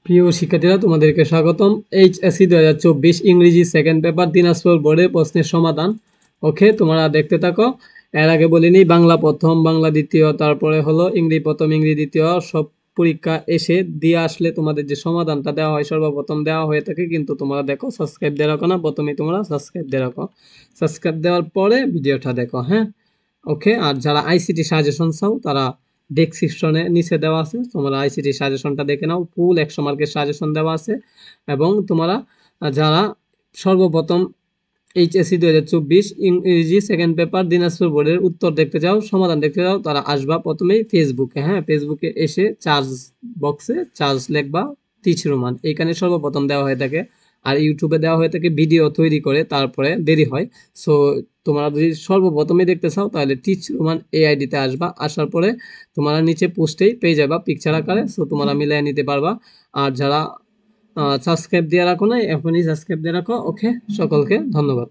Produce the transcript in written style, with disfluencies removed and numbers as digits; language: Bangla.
প্রিয় শিক্ষার্থীরা, তোমাদেরকে স্বাগতম। এইচএসসি 2024 ইংরেজি সেকেন্ড পেপার দিনাজপুর বোর্ডের প্রশ্নের সমাধান। ওকে, তোমরা দেখতে থাকো। এর আগে বলিনি, বাংলা প্রথম, বাংলা দ্বিতীয়, তারপরে হলো ইংরেজি প্রথম, ইংরেজি দ্বিতীয়, সব পরীক্ষা এসে দিয়ে আসলে তোমাদের যে সমাধানটা দেওয়া হয় সর্বপ্রথম দেওয়া হয়ে থাকে। কিন্তু তোমরা দেখো, সাবস্ক্রাইব দিয়ে রাখো না, প্রথমেই তোমরা সাবস্ক্রাইব দিয়ে রাখো। সাবস্ক্রাইব দেওয়ার পরে ভিডিওটা দেখো, হ্যাঁ। ওকে, আর যারা আইসিটি সাজেশন চাও তারা ডেসক্রিপশনে নিচে দেওয়া আছে, তোমরা আইসিটি সাজেশনটা দেখে নাও। ফুল 100 মার্কের সাজেশন দেওয়া আছে। এবং তোমরা যারা সর্বপ্রথম এইচএসসি 2024 ইংরেজি সেকেন্ড পেপার দিনাজপুর বোর্ডের উত্তর দেখতে চাও, সমাধান দেখতে চাও, তারা আসবা প্রথমেই ফেসবুকে। হ্যাঁ, ফেসবুকে এসে চার্জ বক্সে চার্জ লিখবা টিচ রোমান, এইখানে সর্বপ্রথম দেওয়া হয়ে থাকে। আর ইউটিউবে দেওয়া হয়ে থাকে ভিডিও তৈরি করে, তারপরে দেরি হয়। সো তোমরা যদি সর্বপ্রথমে দেখতে চাও তাহলে টিচ রোমান এই আইডিতে আসবা। আসার পরে তোমরা নিচে পোস্টেই পেয়ে যাবা পিকচার আকারে, সো তোমরা মিলিয়ে নিতে পারবা। আর যারা সাবস্ক্রাইব দিয়ে রাখো না, এখনই সাবস্ক্রাইব দিয়ে রাখো। ওকে, সকলকে ধন্যবাদ।